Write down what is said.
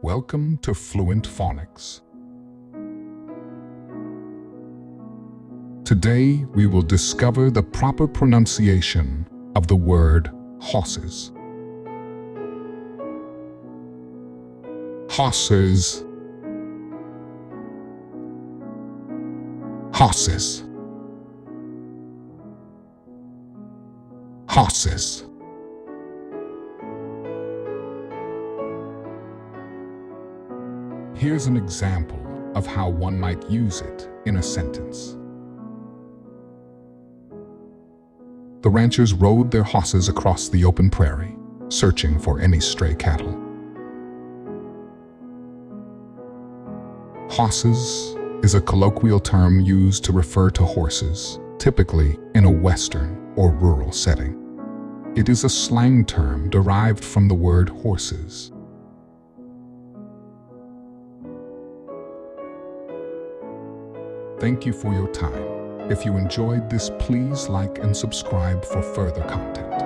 Welcome to Fluent Phonics. Today, we will discover the proper pronunciation of the word Hosses. Hosses. Hosses. Hosses. Here's an example of how one might use it in a sentence. The ranchers rode their horses across the open prairie, searching for any stray cattle. Hosses is a colloquial term used to refer to horses, typically in a western or rural setting. It is a slang term derived from the word horses. Thank you for your time. If you enjoyed this, please like and subscribe for further content.